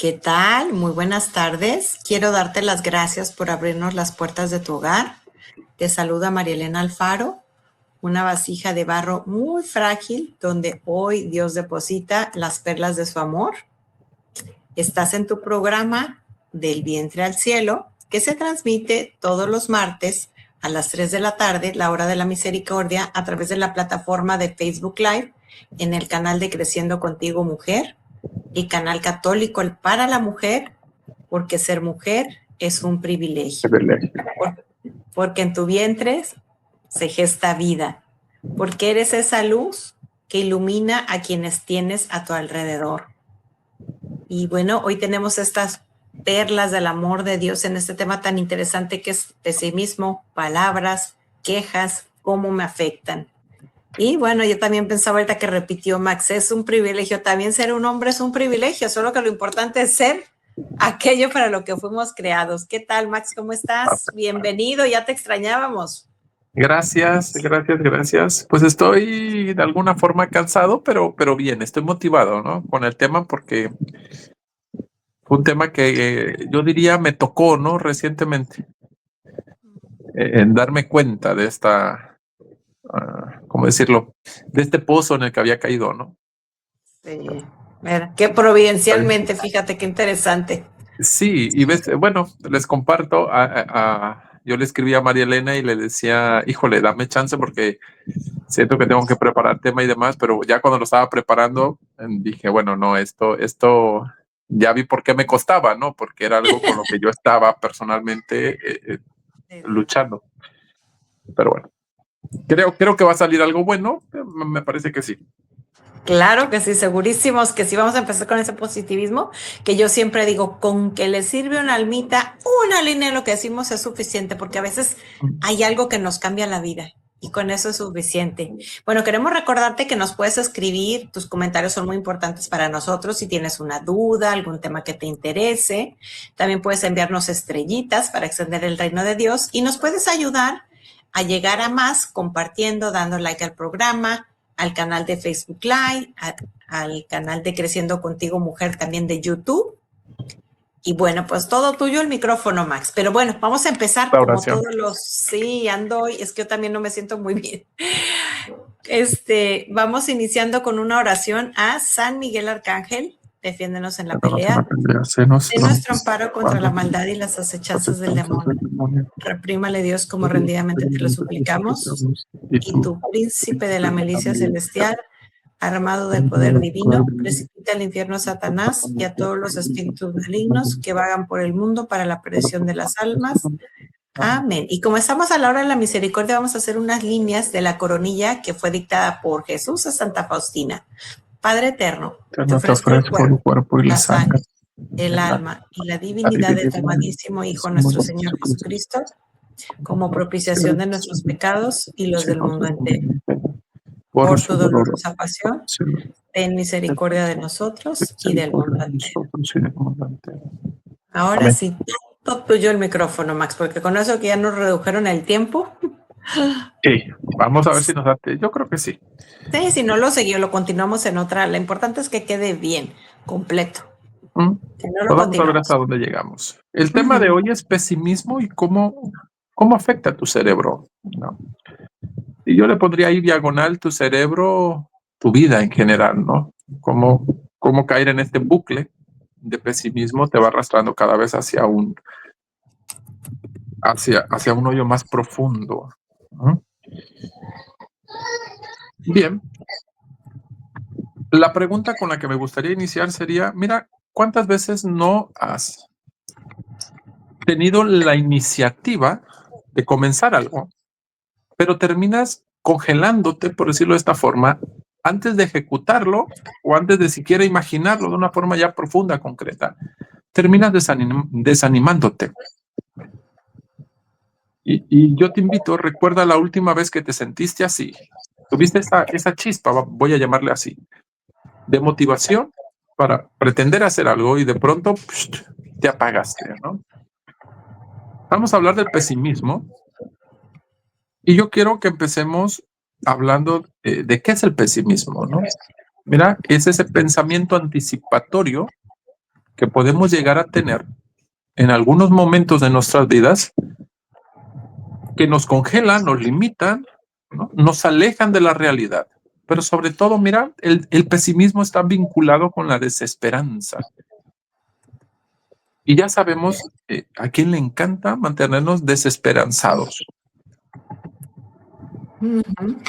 ¿Qué tal? Muy buenas tardes. Quiero darte las gracias por abrirnos las puertas de tu hogar. Te saluda María Elena Alfaro, una vasija de barro muy frágil donde hoy Dios deposita las perlas de su amor. Estás en tu programa Del vientre al cielo, que se transmite todos los martes a las 3 de la tarde, la hora de la misericordia, a través de la plataforma de Facebook Live, en el canal de Creciendo Contigo Mujer, y canal católico para la mujer, porque ser mujer es un privilegio. Porque en tu vientre se gesta vida, porque eres esa luz que ilumina a quienes tienes a tu alrededor. Y bueno, hoy tenemos estas perlas del amor de Dios en este tema tan interesante que es pesimismo, palabras, quejas, cómo me afectan. Y bueno, yo también pensaba ahorita que repitió Max, es un privilegio, también ser un hombre es un privilegio, solo que lo importante es ser aquello para lo que fuimos creados. ¿Qué tal, Max? ¿Cómo estás? Bienvenido, ya te extrañábamos. Gracias. Pues estoy de alguna forma cansado, pero bien, estoy motivado, ¿no? Con el tema porque fue un tema que yo diría me tocó, ¿no? Recientemente, en darme cuenta de esta, ¿cómo decirlo? De este pozo en el que había caído, ¿no? Sí, mira, que providencialmente, fíjate qué interesante. Sí, y ves, bueno, les comparto, yo le escribí a María Elena y le decía, híjole, dame chance porque siento que tengo que preparar tema y demás, pero ya cuando lo estaba preparando, dije, bueno, no, esto ya vi por qué me costaba, ¿no? Porque era algo con lo que yo estaba personalmente luchando. Pero bueno, creo que va a salir algo bueno, me parece que sí. Claro que sí, segurísimos que sí. Vamos a empezar con ese positivismo, que yo siempre digo, con que le sirve una almita, una línea de lo que decimos es suficiente, porque a veces hay algo que nos cambia la vida y con eso es suficiente. Bueno, queremos recordarte que nos puedes escribir, tus comentarios son muy importantes para nosotros, si tienes una duda, algún tema que te interese. También puedes enviarnos estrellitas para extender el reino de Dios y nos puedes ayudar a llegar a más compartiendo, dando like al programa, al canal de Facebook Live, al canal de Creciendo Contigo Mujer también de YouTube. Y bueno, pues todo tuyo el micrófono, Max. Pero bueno, vamos a empezar La como oración. todos los... Sí, ando, es que yo también no me siento muy bien. Vamos iniciando con una oración a San Miguel Arcángel. Defiéndenos en la pelea. En nuestro amparo contra la maldad y las acechanzas del demonio. Reprímale, Dios, como rendidamente te lo suplicamos. Y tu príncipe de la milicia celestial, armado del poder divino, precipita al infierno a Satanás y a todos los espíritus malignos que vagan por el mundo para la perdición de las almas. Amén. Y como estamos a la hora de la misericordia, vamos a hacer unas líneas de la coronilla que fue dictada por Jesús a Santa Faustina. Padre eterno, te ofrezco el cuerpo y la sangre, el alma y la divinidad de tu amadísimo Hijo, nuestro Señor Jesucristo, como propiciación de nuestros pecados y los del mundo entero. Por tu dolorosa pasión, ten misericordia de nosotros y del mundo entero. Ahora sí, todo tuyo el micrófono, Max, porque con eso que ya nos redujeron el tiempo. Sí, vamos a ver si nos da. Yo creo que sí. Sí, si no lo seguimos, lo continuamos en otra. Lo importante es que quede bien, completo. Si no lo vamos a ver hasta dónde llegamos. El tema de hoy es pesimismo y cómo afecta a tu cerebro, ¿no? Y yo le pondría ahí diagonal tu cerebro, tu vida en general, ¿no? Cómo caer en este bucle de pesimismo te va arrastrando cada vez hacia un hoyo más profundo, ¿no? Bien. La pregunta con la que me gustaría iniciar sería, mira, ¿cuántas veces no has tenido la iniciativa de comenzar algo, pero terminas congelándote, por decirlo de esta forma, antes de ejecutarlo o antes de siquiera imaginarlo de una forma ya profunda, concreta? Terminas desanimándote. Y yo te invito, recuerda la última vez que te sentiste así, tuviste esa chispa, voy a llamarle así, de motivación para pretender hacer algo y de pronto te apagaste, ¿no? Vamos a hablar del pesimismo y yo quiero que empecemos hablando de qué es el pesimismo, ¿no? Mira, es ese pensamiento anticipatorio que podemos llegar a tener en algunos momentos de nuestras vidas que nos congelan, nos limitan, ¿no? Nos alejan de la realidad. Pero sobre todo, mira, el pesimismo está vinculado con la desesperanza. Y ya sabemos a quién le encanta mantenernos desesperanzados.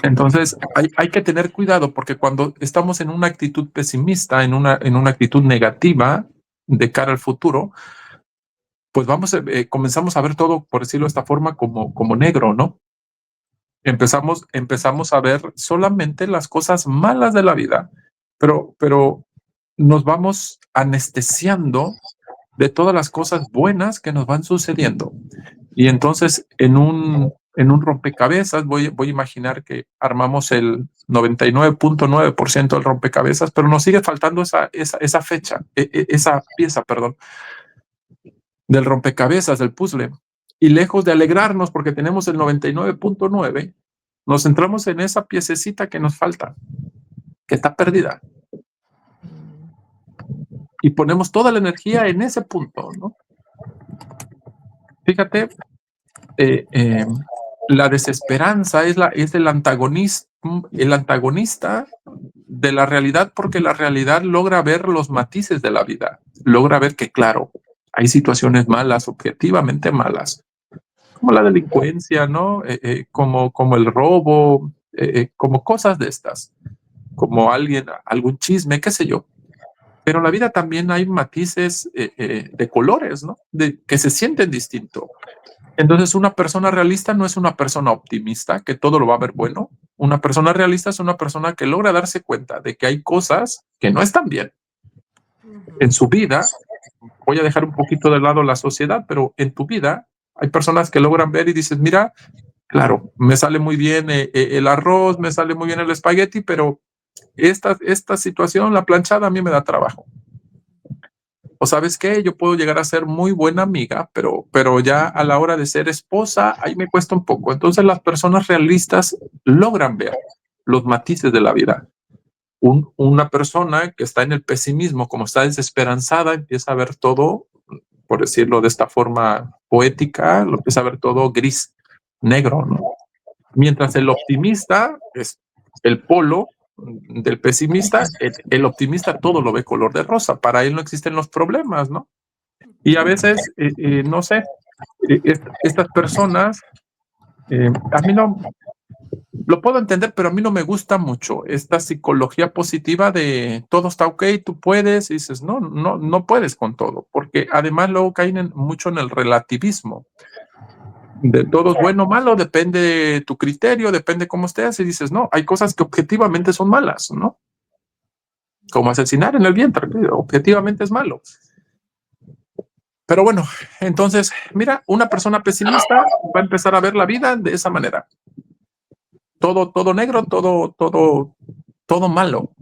Entonces, hay que tener cuidado porque cuando estamos en una actitud pesimista, en una actitud negativa de cara al futuro, pues comenzamos a ver todo, por decirlo de esta forma, como negro, ¿no? Empezamos a ver solamente las cosas malas de la vida, pero nos vamos anestesiando de todas las cosas buenas que nos van sucediendo. Y entonces en un rompecabezas voy a imaginar que armamos el 99.9% del rompecabezas, pero nos sigue faltando esa fecha, esa pieza, perdón, del rompecabezas, del puzzle. Y lejos de alegrarnos porque tenemos el 99.9, nos centramos en esa piececita que nos falta, que está perdida. Y ponemos toda la energía en ese punto, ¿no? Fíjate, la desesperanza es el antagonista de la realidad, porque la realidad logra ver los matices de la vida, logra ver que, claro, hay situaciones malas, objetivamente malas, como la delincuencia, ¿no? Como el robo, como cosas de estas, como algún chisme, qué sé yo. Pero en la vida también hay matices de colores, ¿no? Que se sienten distinto. Entonces, una persona realista no es una persona optimista que todo lo va a ver bueno. Una persona realista es una persona que logra darse cuenta de que hay cosas que no están bien en su vida. Voy a dejar un poquito de lado la sociedad, pero en tu vida hay personas que logran ver y dices, mira, claro, me sale muy bien el arroz, me sale muy bien el espagueti, pero esta situación, la planchada, a mí me da trabajo. O sabes qué, yo puedo llegar a ser muy buena amiga, pero ya a la hora de ser esposa, ahí me cuesta un poco. Entonces las personas realistas logran ver los matices de la vida. Una persona que está en el pesimismo, como está desesperanzada, empieza a ver todo, por decirlo de esta forma poética, lo empieza a ver todo gris, negro, ¿no? Mientras el optimista es el polo del pesimista, el optimista todo lo ve color de rosa, para él no existen los problemas, ¿no? Y a veces, no sé, estas personas, a mí no, lo puedo entender, pero a mí no me gusta mucho esta psicología positiva de todo está ok, tú puedes, y dices, no puedes con todo, porque además luego caen mucho en el relativismo. De todo es bueno o malo, depende de tu criterio, depende cómo estés, y dices, no, hay cosas que objetivamente son malas, ¿no? Como asesinar en el vientre, objetivamente es malo. Pero bueno, entonces, mira, una persona pesimista va a empezar a ver la vida de esa manera. Todo negro, todo malo,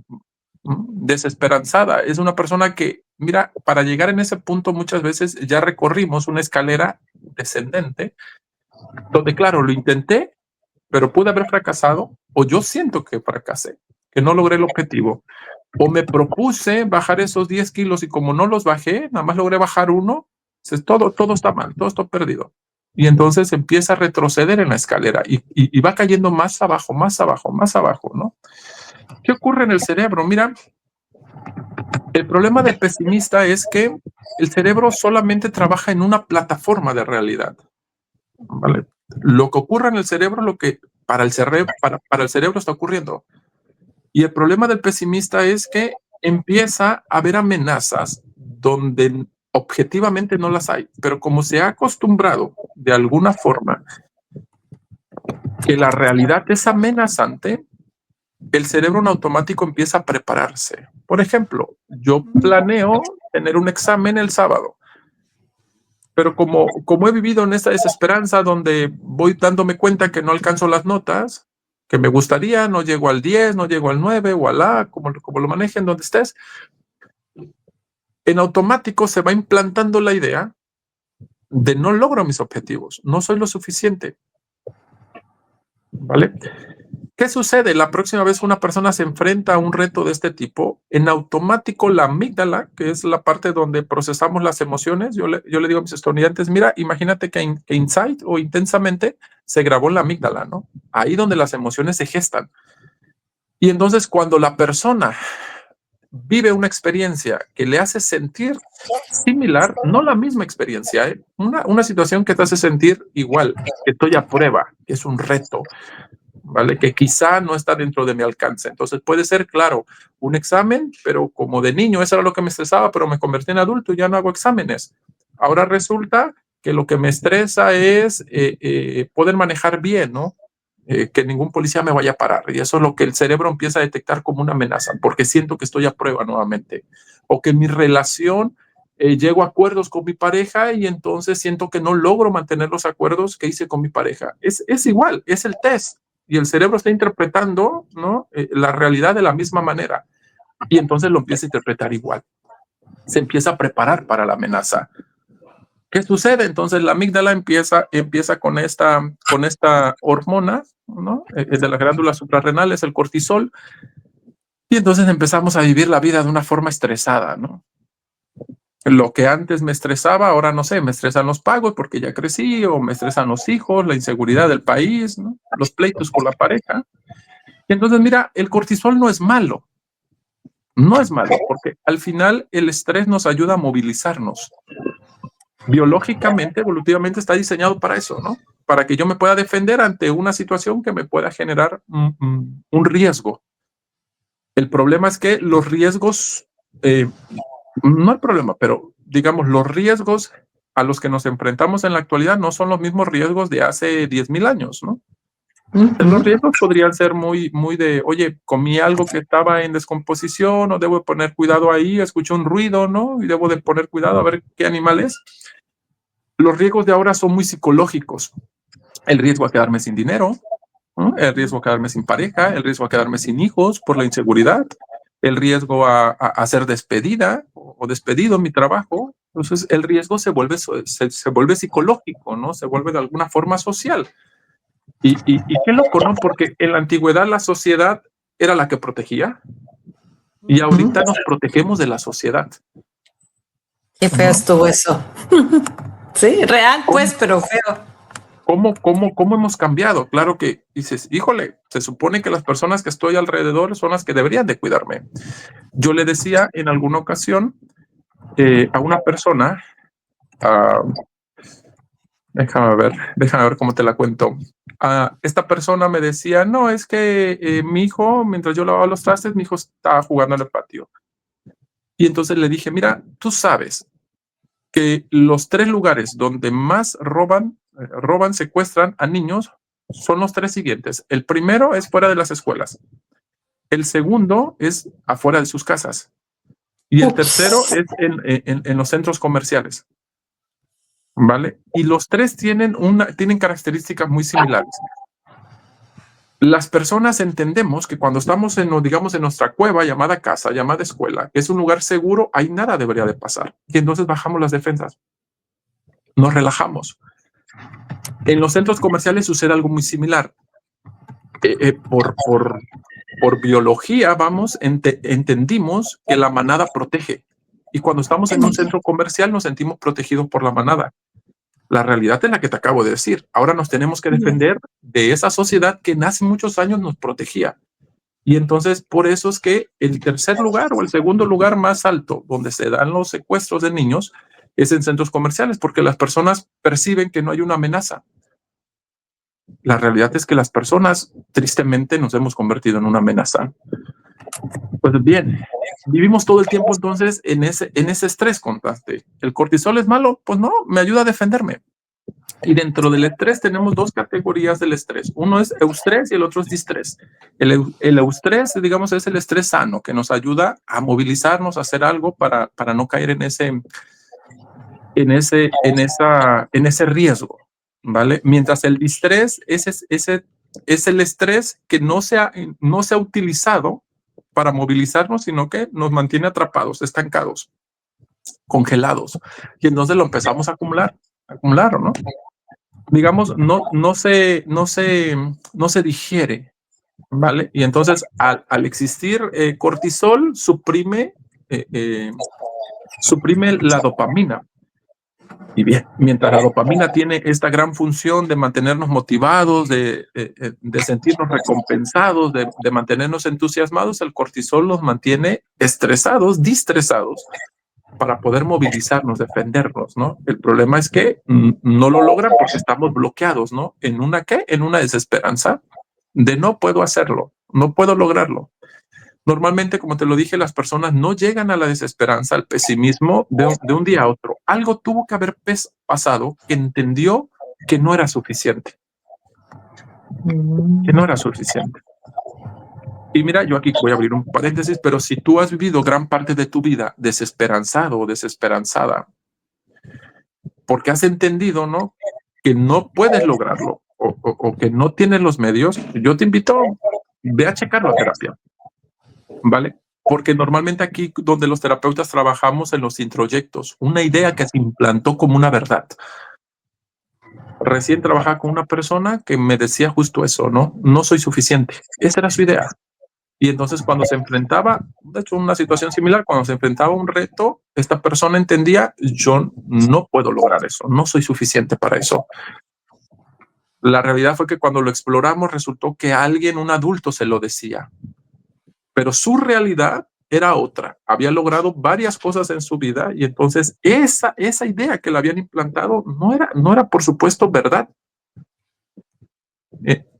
desesperanzada. Es una persona que, mira, para llegar en ese punto muchas veces ya recorrimos una escalera descendente, donde claro, lo intenté, pero pude haber fracasado, o yo siento que fracasé, que no logré el objetivo. O me propuse bajar esos 10 kilos y como no los bajé, nada más logré bajar uno, entonces todo está mal, todo está perdido. Y entonces empieza a retroceder en la escalera y va cayendo más abajo, más abajo, más abajo, ¿no? ¿Qué ocurre en el cerebro? Mira, el problema del pesimista es que el cerebro solamente trabaja en una plataforma de realidad, ¿vale? Lo que ocurre en el cerebro, lo que para el cerebro está ocurriendo. Y el problema del pesimista es que empieza a haber amenazas donde objetivamente no las hay, pero como se ha acostumbrado de alguna forma que la realidad es amenazante, el cerebro en automático empieza a prepararse. Por ejemplo, yo planeo tener un examen el sábado, pero como he vivido en esta desesperanza donde voy dándome cuenta que no alcanzo las notas, que me gustaría, no llego al 10, no llego al 9 o al A, como lo manejen donde estés, en automático se va implantando la idea de no logro mis objetivos, no soy lo suficiente. ¿Vale? ¿Qué sucede? La próxima vez que una persona se enfrenta a un reto de este tipo, en automático la amígdala, que es la parte donde procesamos las emociones, yo le digo a mis estudiantes, mira, imagínate que Insight o intensamente se grabó en la amígdala, ¿no? Ahí donde las emociones se gestan. Y entonces cuando la persona vive una experiencia que le hace sentir similar, no la misma experiencia, una situación que te hace sentir igual, que estoy a prueba, que es un reto, ¿vale? Que quizá no está dentro de mi alcance. Entonces puede ser, claro, un examen, pero como de niño eso era lo que me estresaba, pero me convertí en adulto y ya no hago exámenes. Ahora resulta que lo que me estresa es poder manejar bien, ¿no? Que ningún policía me vaya a parar. Y eso es lo que el cerebro empieza a detectar como una amenaza, porque siento que estoy a prueba nuevamente. O que mi relación, llego a acuerdos con mi pareja y entonces siento que no logro mantener los acuerdos que hice con mi pareja. Es igual, es el test. Y el cerebro está interpretando, ¿no? La realidad de la misma manera. Y entonces lo empieza a interpretar igual. Se empieza a preparar para la amenaza. ¿Qué sucede? Entonces la amígdala empieza con esta hormona, ¿no? De las glándulas suprarrenales, el cortisol, y entonces empezamos a vivir la vida de una forma estresada, ¿no? Lo que antes me estresaba, ahora no sé, me estresan los pagos porque ya crecí, o me estresan los hijos, la inseguridad del país, ¿no? Los pleitos con la pareja. Y entonces, mira, el cortisol no es malo, no es malo, porque al final el estrés nos ayuda a movilizarnos. Biológicamente, evolutivamente está diseñado para eso, ¿no? Para que yo me pueda defender ante una situación que me pueda generar un riesgo. El problema es que los riesgos, no el problema, pero digamos, los riesgos a los que nos enfrentamos en la actualidad no son los mismos riesgos de hace 10,000 años, ¿no? Los riesgos podrían ser muy de, oye, comí algo que estaba en descomposición, o debo poner cuidado ahí, escuché un ruido, ¿no? Y debo de poner cuidado a ver qué animal es. Los riesgos de ahora son muy psicológicos. El riesgo a quedarme sin dinero, ¿no? El riesgo a quedarme sin pareja, el riesgo a quedarme sin hijos por la inseguridad, el riesgo a ser despedida o despedido en mi trabajo. Entonces el riesgo se vuelve psicológico, ¿no? Se vuelve de alguna forma social. Y qué loco, ¿no? Porque en la antigüedad la sociedad era la que protegía y ahorita nos protegemos de la sociedad. Qué feo estuvo eso. Sí, real, pues, pero feo. ¿Cómo hemos cambiado? Claro que dices, híjole, se supone que las personas que estoy alrededor son las que deberían de cuidarme. Yo le decía en alguna ocasión a una persona, déjame ver cómo te la cuento. Esta persona me decía, no, es que mi hijo, mientras yo lavaba los trastes, mi hijo estaba jugando en el patio. Y entonces le dije, mira, tú sabes que los 3 lugares donde más roban, secuestran a niños son los 3 siguientes. El primero es fuera de las escuelas. El segundo es afuera de sus casas. Y el tercero es en los centros comerciales. ¿Vale? Y los 3 tienen características muy similares. Las personas entendemos que cuando estamos en nuestra cueva llamada casa, llamada escuela, que es un lugar seguro, ahí nada debería de pasar. Y entonces bajamos las defensas. Nos relajamos. En los centros comerciales sucede algo muy similar. Por biología, entendimos que la manada protege. Y cuando estamos en un centro comercial nos sentimos protegidos por la manada. La realidad es la que te acabo de decir. Ahora nos tenemos que defender de esa sociedad que hace muchos años nos protegía. Y entonces, por eso es que el tercer lugar o el segundo lugar más alto donde se dan los secuestros de niños es en centros comerciales, porque las personas perciben que no hay una amenaza. La realidad es que las personas, tristemente, nos hemos convertido en una amenaza. Pues bien, vivimos todo el tiempo entonces en ese estrés constante. ¿El cortisol es malo? Pues no, me ayuda a defenderme. Y dentro del estrés tenemos 2 categorías del estrés. Uno es eustrés y el otro es distrés. El eustrés, digamos, es el estrés sano, que nos ayuda a movilizarnos, a hacer algo para no caer en ese riesgo, ¿vale? Mientras el distrés es el estrés que no se ha utilizado para movilizarnos, sino que nos mantiene atrapados, estancados, congelados. Y entonces lo empezamos a acumular, ¿no? Digamos, no se digiere, ¿vale? Y entonces al existir cortisol suprime la dopamina. Y bien, mientras la dopamina tiene esta gran función de mantenernos motivados, de sentirnos recompensados, de mantenernos entusiasmados, el cortisol nos mantiene estresados, distresados, para poder movilizarnos, defendernos, ¿no? El problema es que no lo logran porque estamos bloqueados, ¿no? ¿En una qué? En una desesperanza de no puedo hacerlo, no puedo lograrlo. Normalmente, como te lo dije, las personas no llegan a la desesperanza, al pesimismo de un día a otro. Algo tuvo que haber pasado que entendió que no era suficiente, que no era suficiente. Y mira, yo aquí voy a abrir un paréntesis, pero si tú has vivido gran parte de tu vida desesperanzado o desesperanzada, porque has entendido, ¿no? Que no puedes lograrlo o que no tienes los medios, yo te invito, ve a checarlo a terapia, ¿vale? Porque normalmente aquí donde los terapeutas trabajamos en los introyectos, una idea que se implantó como una verdad. Recién trabajaba con una persona que me decía justo eso, ¿no? No soy suficiente. Esa era su idea. Y entonces cuando se enfrentaba, de hecho una situación similar, cuando se enfrentaba a un reto, esta persona entendía, yo no puedo lograr eso, no soy suficiente para eso. La realidad fue que cuando lo exploramos resultó que alguien, un adulto, se lo decía. Pero su realidad era otra. Había logrado varias cosas en su vida y entonces esa idea que le habían implantado no era por supuesto verdad.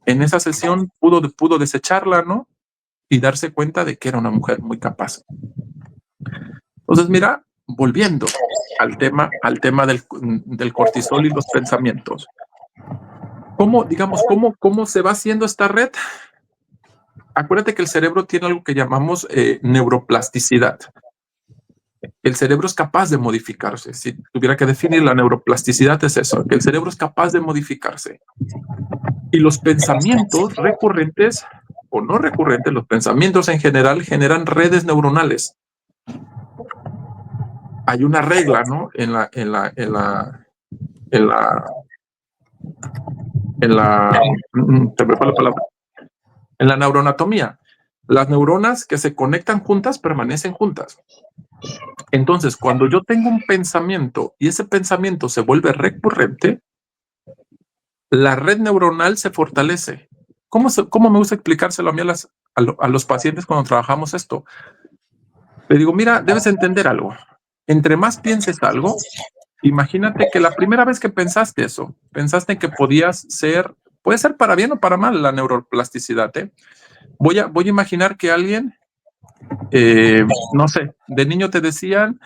En esa sesión pudo desecharla, ¿no? Y darse cuenta de que era una mujer muy capaz. Entonces, mira, volviendo al tema del cortisol y los pensamientos. ¿Cómo se va haciendo esta red? Acuérdate que el cerebro tiene algo que llamamos neuroplasticidad. El cerebro es capaz de modificarse. Si tuviera que definir la neuroplasticidad es eso, que el cerebro es capaz de modificarse. Y los pensamientos recurrentes o no recurrentes, los pensamientos en general generan redes neuronales. Hay una regla, ¿no? En la neuroanatomía. Las neuronas que se conectan juntas permanecen juntas. Entonces, cuando yo tengo un pensamiento y ese pensamiento se vuelve recurrente, la red neuronal se fortalece. ¿Cómo me gusta explicárselo a mí a los pacientes cuando trabajamos esto? Le digo, mira, debes entender algo. Entre más pienses algo, imagínate que la primera vez que pensaste eso, pensaste que puede ser para bien o para mal la neuroplasticidad. Voy a imaginar que alguien, no sé, de niño te decían,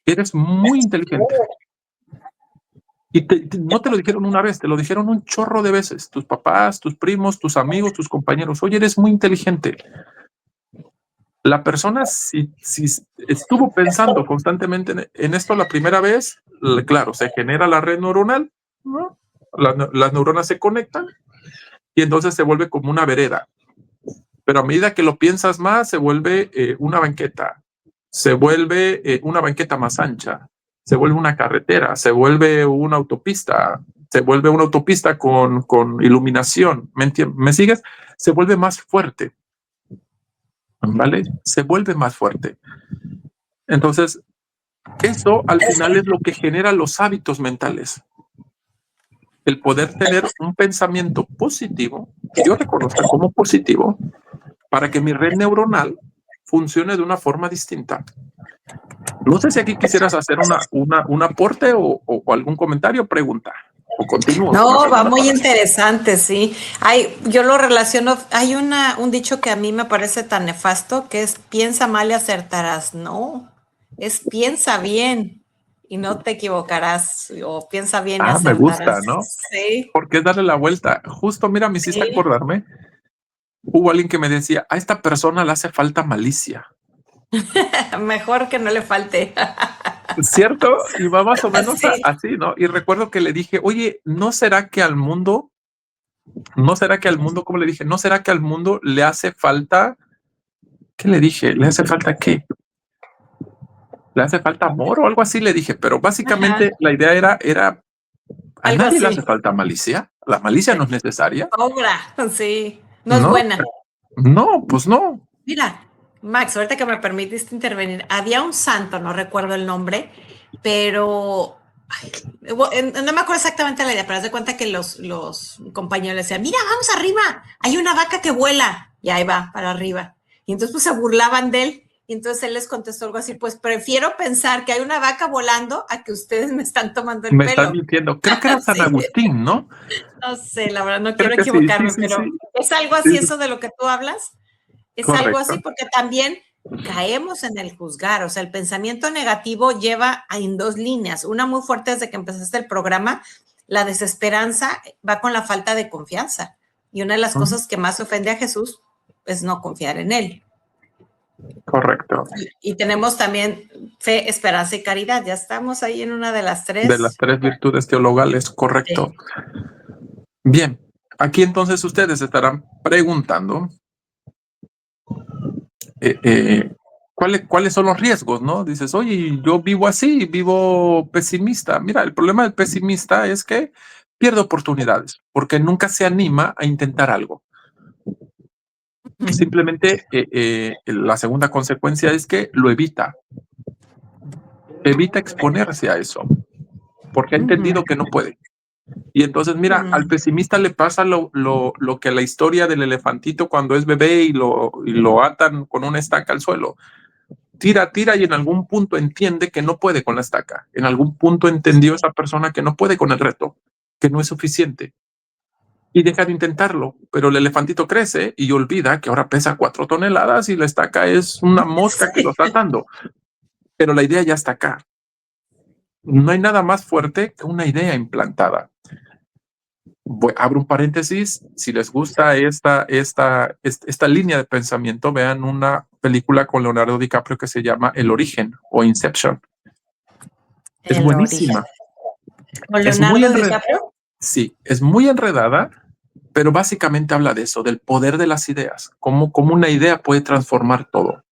eres muy inteligente. Y no te lo dijeron una vez, te lo dijeron un chorro de veces. Tus papás, tus primos, tus amigos, tus compañeros. Oye, eres muy inteligente. La persona, si estuvo pensando constantemente en esto la primera vez, claro, se genera la red neuronal, ¿no? Las neuronas se conectan y entonces se vuelve como una vereda. Pero a medida que lo piensas más, se vuelve una banqueta, se vuelve una banqueta más ancha, se vuelve una carretera, se vuelve una autopista, con iluminación. ¿Me sigues? Se vuelve más fuerte, ¿vale? Se vuelve más fuerte. Entonces, eso al final es lo que genera los hábitos mentales. El poder tener un pensamiento positivo, que yo reconozca como positivo, para que mi red neuronal funcione de una forma distinta. No sé si aquí quisieras hacer un aporte o algún comentario o pregunta. O continúo. No, va muy interesante, sí. Yo lo relaciono, hay un dicho que a mí me parece tan nefasto, que es piensa mal y acertarás. No, es piensa bien y no te equivocarás, o piensa bien y Me gusta, acertarás. ¿no? Sí. Porque es darle la vuelta. Justo, mira, me hiciste Sí. acordarme. Hubo alguien que me decía, a esta persona le hace falta malicia. Mejor que no le falte. ¿Cierto? Y va más o menos Sí. así, ¿no? Y recuerdo que le dije, oye, ¿no será que al mundo, como le dije, no será que al mundo le hace falta, ¿qué le dije? ¿Le hace falta qué? ¿Le hace falta amor o algo así? Le dije, pero básicamente Ajá, la idea era, a algo nadie le así. hace falta malicia. La malicia no es necesaria, Obra, sí. No es ¿no? buena. No, pues no. Mira, Max, ahorita que me permitiste intervenir, había un santo, no recuerdo el nombre, pero no me acuerdo exactamente la idea, pero haz de cuenta que los compañeros le decían, mira, vamos arriba, hay una vaca que vuela, y ahí va, para arriba. Y entonces pues se burlaban de él, y entonces él les contestó algo así, pues prefiero pensar que hay una vaca volando a que ustedes me están tomando el Me están pelo. mintiendo. Creo que era San Sí, Agustín, ¿no? no sé, la verdad no Creo quiero que sí, sí, equivocarme, sí, pero sí. ¿es algo Sí, así eso de lo que tú hablas? Es algo así correcto. porque también caemos en el juzgar, o sea, el pensamiento negativo lleva en dos líneas. Una muy fuerte desde que empezaste el programa, la desesperanza va con la falta de confianza. Y una de las Ujú, cosas que más ofende a Jesús es no confiar en él. correcto. Y tenemos también fe, esperanza y caridad. Ya estamos ahí en una de las De las tres. 3 virtudes teologales, correcto. Sí. Bien, aquí entonces ustedes estarán preguntando eh, eh, cuáles son los riesgos, ¿no? Dices, oye, yo vivo así, vivo pesimista. Mira, el problema del pesimista es que pierde oportunidades porque nunca se anima a intentar algo. Simplemente la segunda consecuencia es que lo evita exponerse a eso porque ha entendido que no puede. Y entonces, mira, al pesimista le pasa lo que la historia del elefantito cuando es bebé y lo atan con una estaca al suelo. Tira, tira y en algún punto entiende que no puede con la estaca. En algún punto entendió esa persona que no puede con el reto, que no es suficiente. Y deja de intentarlo, pero el elefantito crece y olvida que ahora pesa 4 toneladas y la estaca es una mosca que lo Sí. está atando. Pero la idea ya está acá. No hay nada más fuerte que una idea implantada. Abro un paréntesis, si les gusta esta línea de pensamiento, vean una película con Leonardo DiCaprio que se llama El Origen o Inception. Es El origen. buenísima. ¿Con Es muy Leonardo enredada. DiCaprio? Sí, es muy enredada, pero básicamente habla de eso, del poder de las ideas, cómo una idea puede transformar todo.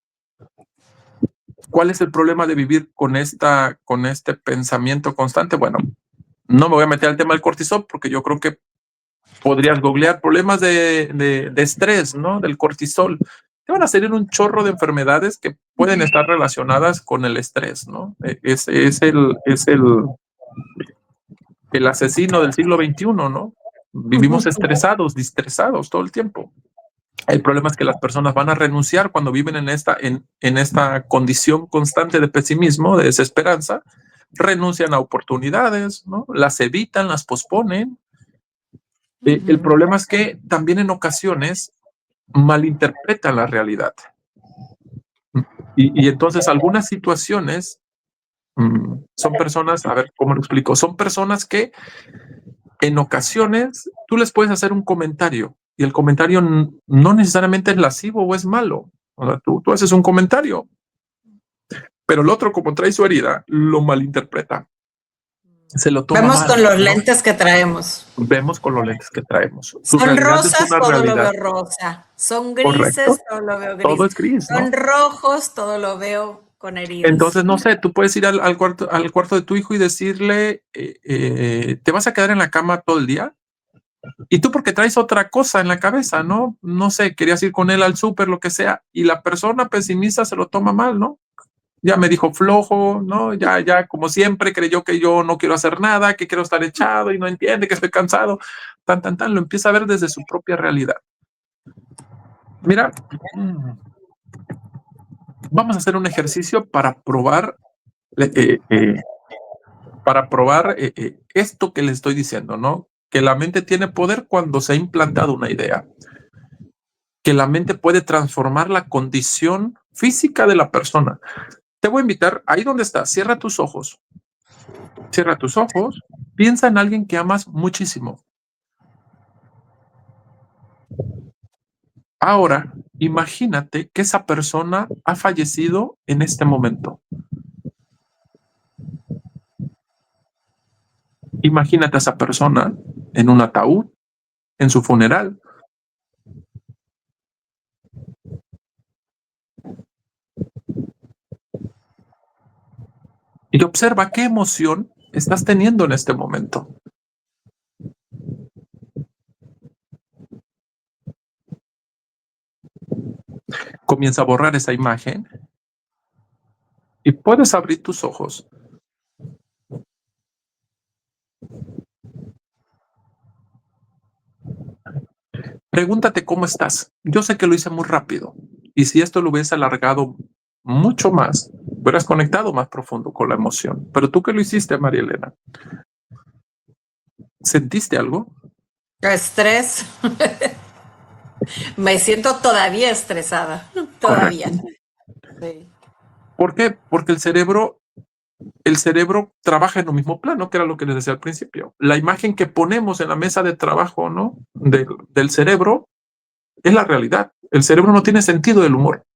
¿Cuál es el problema de vivir con este pensamiento constante? Bueno, no me voy a meter al tema del cortisol porque yo creo que podrías googlear problemas de estrés, ¿no? Del cortisol. Te van a salir un chorro de enfermedades que pueden estar relacionadas con el estrés, ¿no? Es el asesino del siglo XXI, ¿no? Vivimos estresados, distresados todo el tiempo. El problema es que las personas van a renunciar cuando viven en esta condición constante de pesimismo, de desesperanza, renuncian a oportunidades, ¿no? Las evitan, las posponen. El problema es que también en ocasiones malinterpretan la realidad. Y entonces algunas situaciones son personas, a ver cómo lo explico, son personas que en ocasiones tú les puedes hacer un comentario y el comentario no necesariamente es lascivo o es malo. O sea, tú haces un comentario, pero el otro, como trae su herida, lo malinterpreta, se lo toma Vemos mal, con los ¿no? lentes que traemos. Vemos con los lentes que traemos. Su Son realidad es rosas, una todo lo realidad, veo rosa. Son correcto. grises, todo lo veo Todo gris. es gris, Son ¿no? rojos, todo lo veo con heridas. Entonces, no sé, tú puedes ir al cuarto de tu hijo y decirle, ¿te vas a quedar en la cama todo el día? Y tú porque traes otra cosa en la cabeza, ¿no? No sé, querías ir con él al súper, lo que sea, y la persona pesimista se lo toma mal, ¿no? Ya me dijo flojo, ¿no? Ya, como siempre, creyó que yo no quiero hacer nada, que quiero estar echado y no entiende que estoy cansado, lo empieza a ver desde su propia realidad. Mira, vamos a hacer un ejercicio eh, eh, para probar esto que les estoy diciendo, ¿no? Que la mente tiene poder cuando se ha implantado una idea, que la mente puede transformar la condición física de la persona. Te voy a invitar, ahí donde estás, cierra tus ojos, piensa en alguien que amas muchísimo. Ahora, imagínate que esa persona ha fallecido en este momento. Imagínate a esa persona en un ataúd, en su funeral, y observa qué emoción estás teniendo en este momento. comienza a borrar esa imagen y puedes abrir tus ojos. Pregúntate cómo estás. Yo sé que lo hice muy rápido y si esto lo hubiese alargado mucho más, hubieras conectado más profundo con la emoción. Pero tú que lo hiciste, María Elena, ¿sentiste algo? Estrés. Me siento todavía estresada. Todavía. Sí. ¿Por qué? Porque el cerebro trabaja en un mismo plano, que era lo que les decía al principio. La imagen que ponemos en la mesa de trabajo, ¿no? Del cerebro es la realidad. El cerebro no tiene sentido del humor.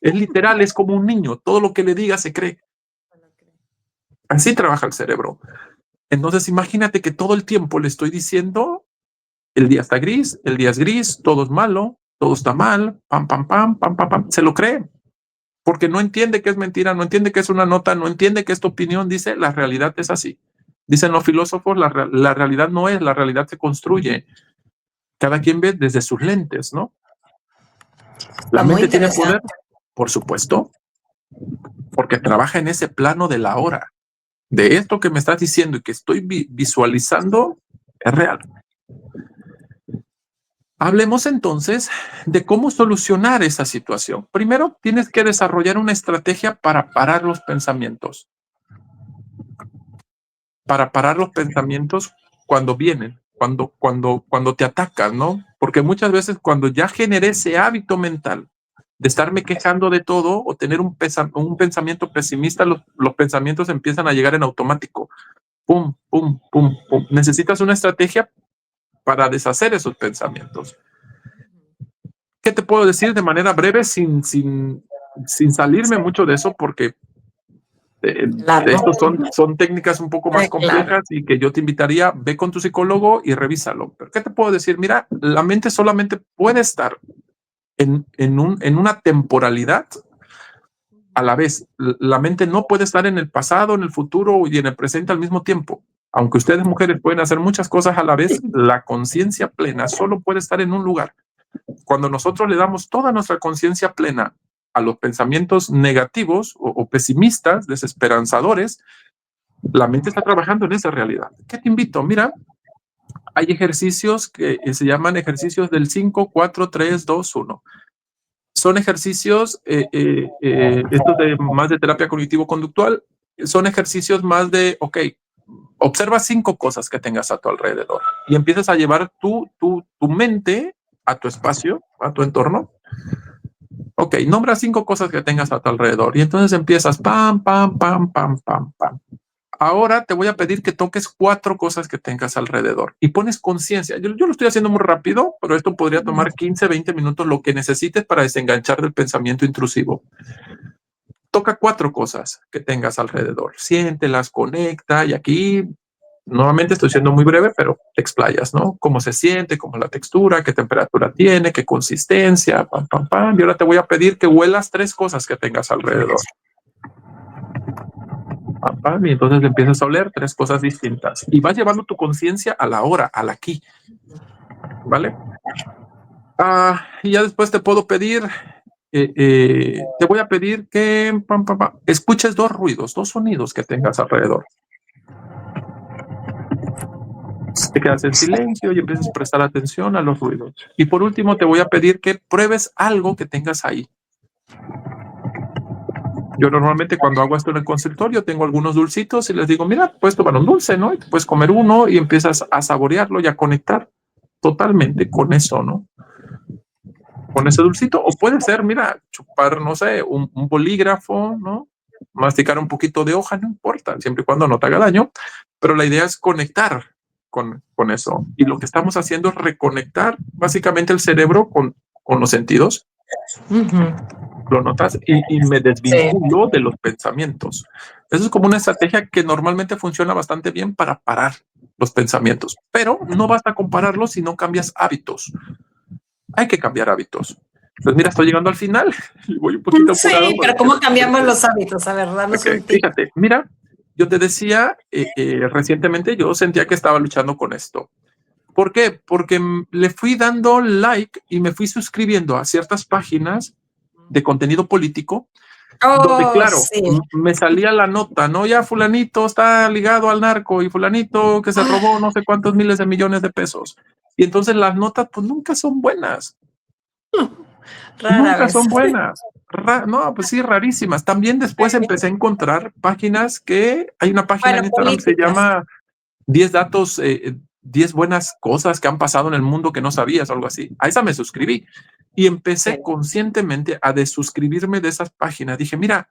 Es literal, es como un niño. Todo lo que le diga se cree. Así trabaja el cerebro. Entonces imagínate que todo el tiempo le estoy diciendo, el día está gris, el día es gris, todo es malo, todo está mal, pam, pam, pam, pam, pam, pam. Se lo cree. Porque no entiende que es mentira, no entiende que es una nota, no entiende que es tu opinión. Dice, la realidad es así. Dicen los filósofos, la realidad no es, la realidad se construye. Cada quien ve desde sus lentes, ¿no? La mente tiene poder, por supuesto, porque trabaja en ese plano de la hora. De esto que me estás diciendo y que estoy visualizando, es real. Hablemos entonces de cómo solucionar esa situación. Primero, tienes que desarrollar una estrategia para parar los pensamientos. Para parar los pensamientos cuando vienen, cuando te atacan, ¿no? Porque muchas veces cuando ya generé ese hábito mental de estarme quejando de todo o tener un pensamiento pesimista, los pensamientos empiezan a llegar en automático. Pum, pum, pum, pum. Necesitas una estrategia para deshacer esos pensamientos. ¿Qué te puedo decir de manera breve sin salirme mucho de eso? Porque estos son técnicas un poco más complejas y que yo te invitaría, ve con tu psicólogo y revísalo. ¿Pero qué te puedo decir? Mira, la mente solamente puede estar en una temporalidad a la vez. La mente no puede estar en el pasado, en el futuro y en el presente al mismo tiempo. Aunque ustedes mujeres pueden hacer muchas cosas a la vez, la conciencia plena solo puede estar en un lugar. Cuando nosotros le damos toda nuestra conciencia plena a los pensamientos negativos o pesimistas, desesperanzadores, la mente está trabajando en esa realidad. ¿Qué te invito? Mira, hay ejercicios que se llaman ejercicios del 5, 4, 3, 2, 1. Son ejercicios, estos de más de terapia cognitivo-conductual, son ejercicios más de, ok, observa 5 cosas que tengas a tu alrededor y empiezas a llevar tu mente a tu espacio, a tu entorno. Ok, nombra 5 cosas que tengas a tu alrededor y entonces empiezas pam, pam, pam, pam, pam, pam. Ahora te voy a pedir que toques 4 cosas que tengas alrededor y pones conciencia. Yo lo estoy haciendo muy rápido, pero esto podría tomar 15, 20 minutos, lo que necesites para desenganchar del pensamiento intrusivo. Toca 4 cosas que tengas alrededor. Siéntelas, conecta y aquí nuevamente estoy siendo muy breve, pero te explayas, ¿no? Cómo se siente, cómo es la textura, qué temperatura tiene, qué consistencia, pam, pam, pam. Y ahora te voy a pedir que huelas 3 cosas que tengas alrededor. Pam, pam, y entonces empiezas a oler 3 cosas distintas. Y vas llevando tu conciencia a la hora, al aquí. ¿Vale? Y ya después te puedo pedir, te voy a pedir que pam, pam, pam, escuches 2 ruidos, 2 sonidos que tengas alrededor. Te quedas en silencio y empiezas a prestar atención a los ruidos. Y por último, te voy a pedir que pruebes algo que tengas ahí. Yo normalmente cuando hago esto en el consultorio tengo algunos dulcitos y les digo, mira, puedes tomar un dulce, ¿no? Y te puedes comer uno y empiezas a saborearlo y a conectar totalmente con eso, ¿no? Con ese dulcito. O puede ser, mira, chupar, no sé, un bolígrafo, ¿no? Masticar un poquito de hoja, no importa, siempre y cuando no te haga daño. Pero la idea es conectar con eso. Y lo que estamos haciendo es reconectar básicamente el cerebro con los sentidos. Lo notas y me desvinculo de los pensamientos. Eso es como una estrategia que normalmente funciona bastante bien para parar los pensamientos, pero no basta con pararlos si no cambias hábitos. Hay que cambiar hábitos. Pues mira, estoy llegando al final y voy un poquito apurado. Sí, pero ¿cómo cambiamos los hábitos? A ver, danos un tip. Fíjate, mira, yo te decía, recientemente yo sentía que estaba luchando con esto. ¿Por qué? Porque le fui dando like y me fui suscribiendo a ciertas páginas de contenido político, donde, Oh, claro, sí. me salía la nota, ¿no? Ya fulanito está ligado al narco y fulanito que se robó no sé cuántos miles de millones de pesos. Y entonces las notas, pues nunca son buenas. Rara Nunca vez. son buenas. No, pues sí, rarísimas. También después empecé a encontrar páginas que hay una página Bueno, en Instagram que se políticas. llama 10 datos, 10 buenas cosas que han pasado en el mundo que no sabías, algo así. A esa me suscribí y Sí. empecé conscientemente a desuscribirme de esas páginas. Dije, mira,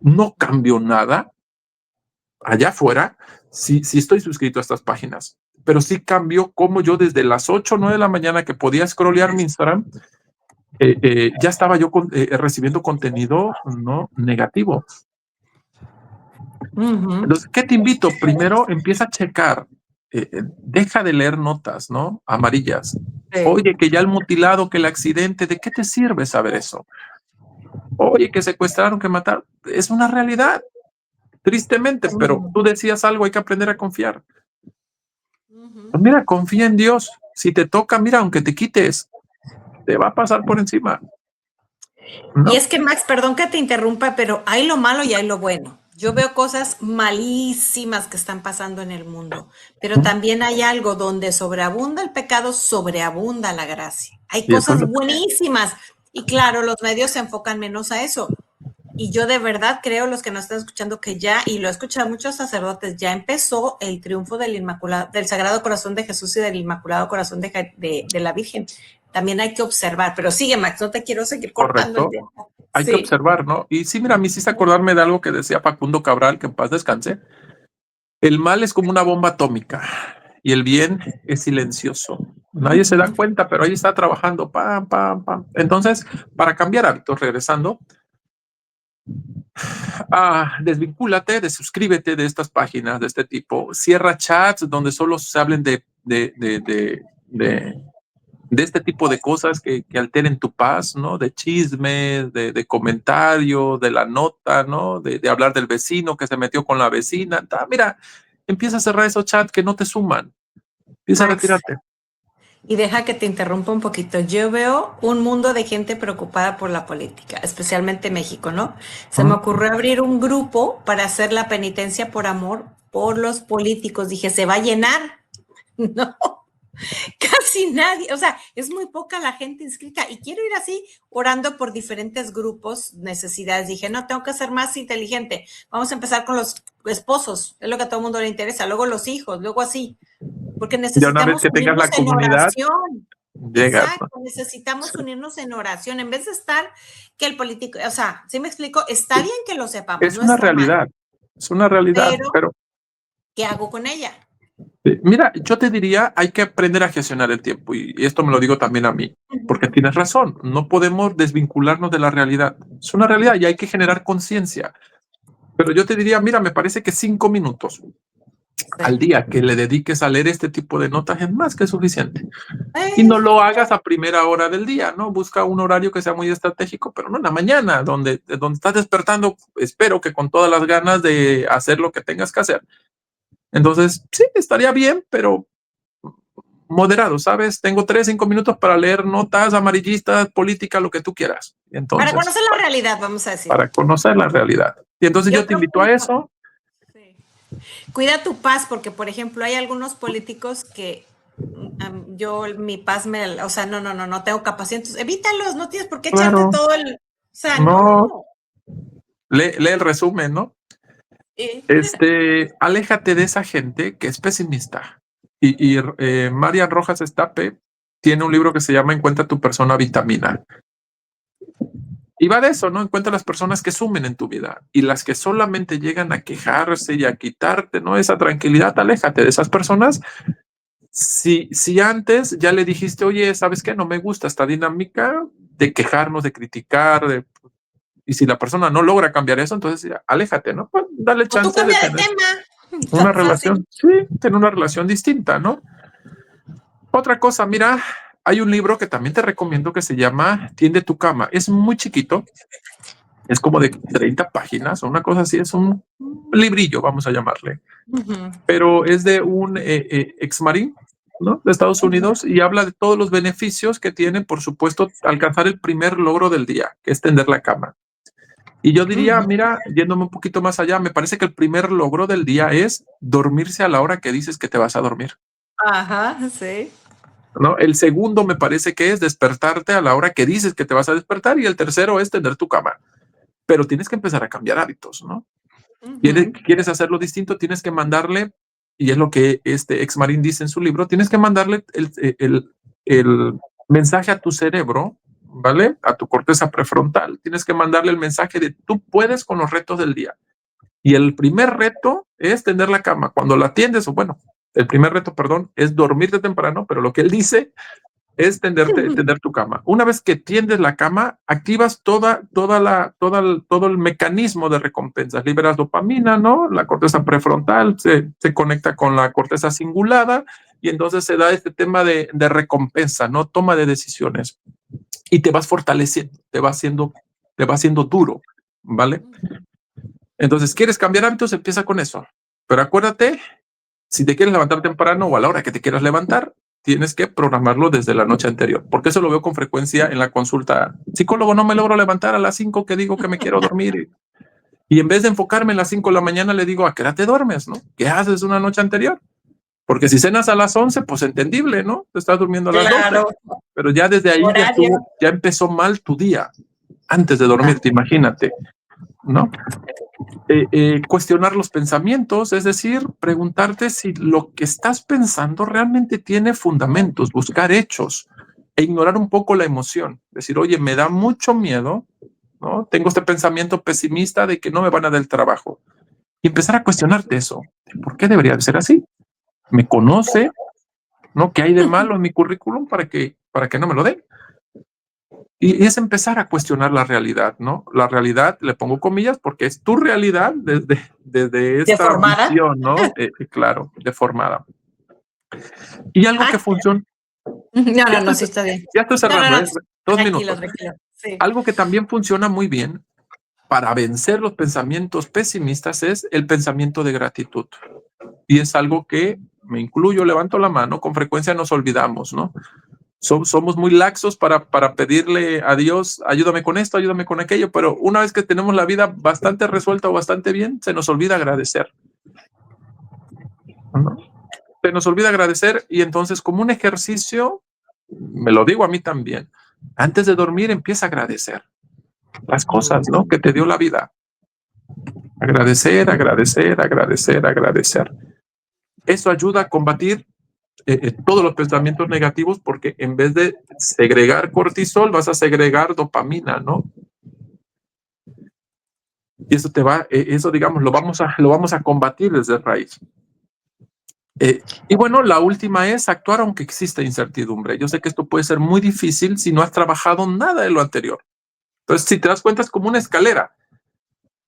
no cambio nada allá afuera si estoy suscrito a estas páginas, pero sí cambió cómo yo desde las 8 o 9 de la mañana que podía scrollear mi Instagram, ya estaba yo recibiendo contenido no negativo. Entonces, ¿qué te invito? Primero empieza a checar, deja de leer notas, ¿no? Amarillas. Sí. Oye, que ya el mutilado, que el accidente, ¿de qué te sirve saber eso? Oye, que secuestraron, que mataron. Es una realidad, tristemente, pero tú decías algo, hay que aprender a confiar. Pues mira, confía en Dios. Si te toca, mira, aunque te quites, te va a pasar por encima, Y ¿no? es que, Max, perdón que te interrumpa, pero hay lo malo y hay lo bueno. Yo veo cosas malísimas que están pasando en el mundo, pero también hay algo donde sobreabunda el pecado, sobreabunda la gracia. Hay Y eso es cosas lo buenísimas y claro, los medios se enfocan menos a eso. Y yo de verdad creo, los que nos están escuchando, que ya, y lo he escuchado muchos sacerdotes, ya empezó el triunfo del Inmaculado, del Sagrado Corazón de Jesús y del Inmaculado Corazón de la Virgen. También hay que observar, pero sigue, Max, no te quiero seguir cortando el correcto. tiempo. Hay que Sí. observar, ¿no? Y sí, mira, me hiciste acordarme de algo que decía Facundo Cabral, que en paz descanse. El mal es como una bomba atómica y el bien es silencioso. Nadie se da cuenta, pero ahí está trabajando. Pam, pam, pam. Entonces, para cambiar hábitos, regresando, desvincúlate, desuscríbete de estas páginas de este tipo. Cierra chats donde solo se hablen de este tipo de cosas que alteren tu paz, ¿no? De chismes, de comentarios, de la nota, ¿no? De hablar del vecino que se metió con la vecina. Mira, empieza a cerrar esos chats que no te suman. Empieza a Max, retirarte. y deja que te interrumpa un poquito. Yo veo un mundo de gente preocupada por la política, especialmente México, ¿no? Se me ¿Mm? ocurrió abrir un grupo para hacer la penitencia por amor por los políticos. Dije, se va a llenar. No, casi nadie, o sea, es muy poca la gente inscrita y quiero ir así orando por diferentes grupos, necesidades. Dije, no, tengo que ser más inteligente. Vamos a empezar con los esposos, es lo que a todo el mundo le interesa, luego los hijos, luego así, porque Ya una vez necesitamos que tengas unirnos la en comunidad, oración. llegas, ¿no? Exacto, necesitamos unirnos en oración en vez de estar que el político, o sea, ¿sí me explico? Está Sí. bien que lo sepamos, Es no una está mal, realidad, es una realidad, pero pero ¿qué hago con ella? mira, yo te diría, hay que aprender a gestionar el tiempo y esto me lo digo también a mí, porque tienes razón, no podemos desvincularnos de la realidad. Es una realidad y hay que generar conciencia. Pero yo te diría, mira, me parece que 5 minutos al Sí. día que le dediques a leer este tipo de notas es más que suficiente. Y no Eh, lo hagas a primera hora del día, ¿no? Busca un horario que sea muy estratégico, pero no en la mañana, donde estás despertando, espero que con todas las ganas de hacer lo que tengas que hacer. Entonces, sí, estaría bien, pero moderado, ¿sabes? Tengo 3, 5 minutos para leer notas amarillistas, política, lo que tú quieras. para Entonces, conocer la realidad, vamos a decir. para conocer la realidad. Y entonces Y yo te otro invito a punto, eso. sí. Cuida tu paz, porque por ejemplo hay algunos políticos que yo mi paz me, o sea, no tengo capacidad, entonces evítalos, no tienes por qué echarte Claro, todo el, o sea, no. no, lee el resumen, ¿no? Eh, Aléjate de esa gente que es pesimista. Marian Rojas Estape tiene un libro que se llama Encuentra tu persona vitamina. Y va de eso, ¿no? Encuentra las personas que sumen en tu vida y las que solamente llegan a quejarse y a quitarte, ¿no? Esa tranquilidad, aléjate de esas personas. Si antes ya le dijiste, oye, ¿sabes qué? No me gusta esta dinámica de quejarnos, de criticar, y si la persona no logra cambiar eso, entonces ya, aléjate, ¿no? Pues dale o tú chance de cambia de tener tema, una tan fácil. relación, sí, tener una relación distinta, ¿no? Otra cosa, mira, hay un libro que también te recomiendo que se llama Tiende tu cama. Es muy chiquito, es como de 30 páginas o una cosa así, es un librillo, vamos a llamarle, Ujú. pero es de un ex marín ¿no? De Estados Unidos, y habla de todos los beneficios que tiene, por supuesto, alcanzar el primer logro del día, que es tender la cama. Y yo diría, mira, yéndome un poquito más allá, me parece que el primer logro del día es dormirse a la hora que dices que te vas a dormir. Ajá, sí. ¿No? El segundo me parece que es despertarte a la hora que dices que te vas a despertar, y el tercero es tender tu cama. Pero tienes que empezar a cambiar hábitos, ¿no? ¿Quieres hacerlo distinto? Tienes que mandarle, y es lo que este ex marín dice en su libro, tienes que mandarle el mensaje a tu cerebro, ¿vale? A tu corteza prefrontal. Tienes que mandarle el mensaje de tú puedes con los retos del día. Y el primer reto es tender la cama. Cuando la tiendes, o bueno, el primer reto, perdón, es dormirte temprano, pero lo que él dice es tender tu cama. Una vez que tiendes la cama, activas todo el mecanismo de recompensas. Liberas dopamina, ¿no? La corteza prefrontal se conecta con la corteza cingulada, y entonces se da este tema de recompensa, ¿no? Toma de decisiones. Y te vas fortaleciendo, te va haciendo duro, ¿vale? Entonces, ¿quieres cambiar hábitos? Empieza con eso. Pero acuérdate, si te quieres levantar temprano o a la hora que te quieras levantar, tienes que programarlo desde la noche anterior, porque eso lo veo con frecuencia en la consulta. Psicólogo, no me logro levantar a las 5 que digo que me quiero dormir. Y en vez de enfocarme en las 5 de la mañana, le digo, ¿a qué hora te duermes? ¿No? ¿Qué haces una noche anterior? Porque si cenas a las 11, pues entendible, ¿no? Te estás durmiendo a las 12. Pero ya desde ahí ya empezó mal tu día antes de dormirte, imagínate, ¿no? Cuestionar los pensamientos, es decir, preguntarte si lo que estás pensando realmente tiene fundamentos, buscar hechos e ignorar un poco la emoción. Decir, oye, me da mucho miedo, ¿no? Tengo este pensamiento pesimista de que no me van a dar el trabajo. Y empezar a cuestionarte eso. ¿Por qué debería de ser así? ¿Me conoce? ¿No? ¿Qué hay de malo en mi currículum para que no me lo den? Y es empezar a cuestionar la realidad, ¿no? La realidad, le pongo comillas, porque es tu realidad desde esta ¿Deformada? visión, ¿no? Claro, deformada. Y algo que funciona. No, sí está bien. Ya estoy cerrando, No, 2 tranquilo, minutos. tranquilo. Sí. Algo que también funciona muy bien para vencer los pensamientos pesimistas es el pensamiento de gratitud. Y es algo que me incluyo, levanto la mano, con frecuencia nos olvidamos, ¿no? Somos muy laxos para pedirle a Dios, ayúdame con esto, ayúdame con aquello, pero una vez que tenemos la vida bastante resuelta o bastante bien, se nos olvida agradecer, ¿no? Se nos olvida agradecer, y entonces, como un ejercicio, me lo digo a mí también, antes de dormir empieza a agradecer las cosas, ¿no? Que te dio la vida. Agradecer, agradecer, agradecer, agradecer. Eso ayuda a combatir todos los pensamientos negativos, porque en vez de segregar cortisol, vas a segregar dopamina, ¿no? Y eso eso digamos, lo vamos a combatir desde raíz. Y bueno, la última es actuar aunque exista incertidumbre. Yo sé que esto puede ser muy difícil si no has trabajado nada de lo anterior. Entonces, si te das cuenta, es como una escalera,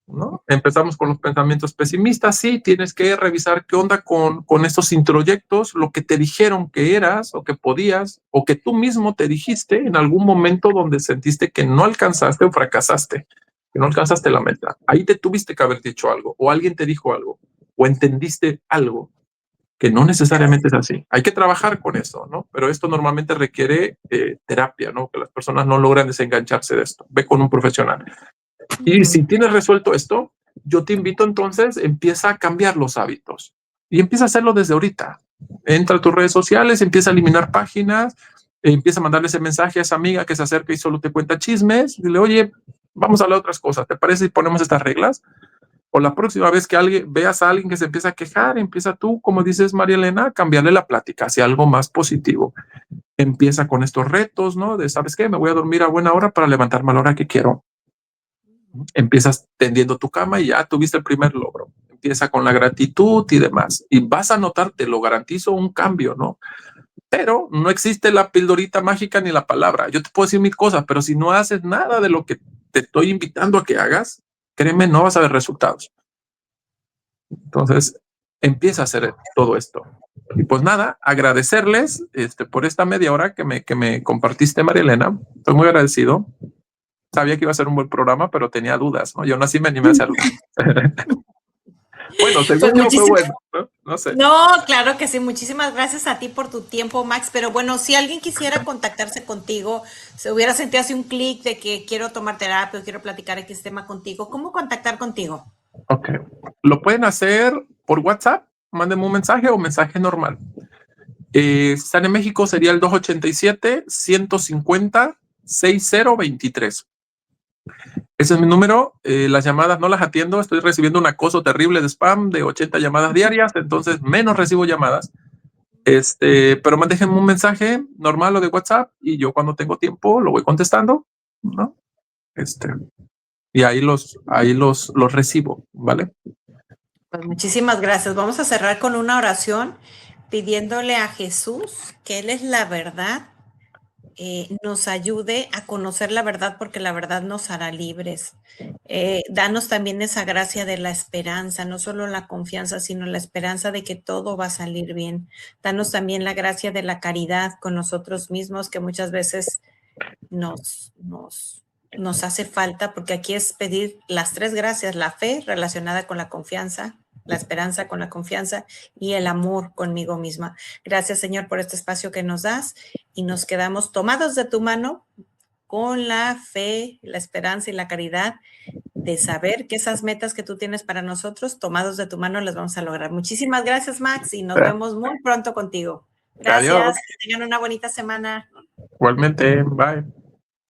¿no? Empezamos con los pensamientos pesimistas. Sí, tienes que revisar qué onda con estos introyectos, lo que te dijeron que eras o que podías, o que tú mismo te dijiste en algún momento donde sentiste que no alcanzaste o fracasaste, que no alcanzaste la meta. Ahí te tuviste que haber dicho algo, o alguien te dijo algo, o entendiste algo que no necesariamente es así. Hay que trabajar con eso, ¿no? Pero esto normalmente requiere terapia, ¿no? Que las personas no logran desengancharse de esto. Ve con un profesional. Y si tienes resuelto esto, yo te invito entonces, empieza a cambiar los hábitos y empieza a hacerlo desde ahorita. Entra a tus redes sociales, empieza a eliminar páginas, empieza a mandarle ese mensaje a esa amiga que se acerca y solo te cuenta chismes. Dile, oye, vamos a hablar de otras cosas. ¿Te parece si ponemos estas reglas? O la próxima vez que veas a alguien que se empieza a quejar, empieza tú, como dices María Elena, a cambiarle la plática hacia algo más positivo. Empieza con estos retos, ¿no? De, ¿sabes qué? Me voy a dormir a buena hora para levantarme a la hora que quiero. Empiezas tendiendo tu cama y ya tuviste el primer logro. Empieza con la gratitud y demás. Y vas a notar, te lo garantizo, un cambio, ¿no? Pero no existe la pildorita mágica ni la palabra. Yo te puedo decir mil cosas, pero si no haces nada de lo que te estoy invitando a que hagas, créeme, no vas a ver resultados. Entonces, empieza a hacer todo esto. Y pues nada, agradecerles por esta media hora que me compartiste, María Elena. Estoy muy agradecido. Sabía que iba a ser un buen programa, pero tenía dudas, ¿no? Yo aún así me animé a hacerlo. Bueno, según Pues yo fue bueno, ¿no? no sé. No, claro que sí. Muchísimas gracias a ti por tu tiempo, Max. Pero bueno, si alguien quisiera contactarse contigo, se hubiera sentido así un clic de que quiero tomar terapia o quiero platicar X tema contigo, ¿cómo contactar contigo? Ok. Lo pueden hacer por WhatsApp, mándenme un mensaje o mensaje normal. Si están en México sería el 287-150-6023. Ese es mi número. Las llamadas no las atiendo. Estoy recibiendo un acoso terrible de spam de 80 llamadas diarias, entonces menos recibo llamadas. Pero déjenme un mensaje normal o de WhatsApp y yo cuando tengo tiempo lo voy contestando, ¿no? Y ahí los recibo, ¿vale? Pues muchísimas gracias. Vamos a cerrar con una oración pidiéndole a Jesús que Él es la verdad, nos ayude a conocer la verdad porque la verdad nos hará libres. Danos también esa gracia de la esperanza, no solo la confianza, sino la esperanza de que todo va a salir bien. Danos también la gracia de la caridad con nosotros mismos que muchas veces nos hace falta, porque aquí es pedir las tres gracias: la fe relacionada con la confianza, la esperanza con la confianza y el amor conmigo misma. Gracias, Señor, por este espacio que nos das y nos quedamos tomados de tu mano con la fe, la esperanza y la caridad de saber que esas metas que tú tienes para nosotros, tomados de tu mano, las vamos a lograr. Muchísimas gracias, Max, y nos vemos muy pronto contigo. Adiós. Gracias, que tengan una bonita semana. Igualmente, bye.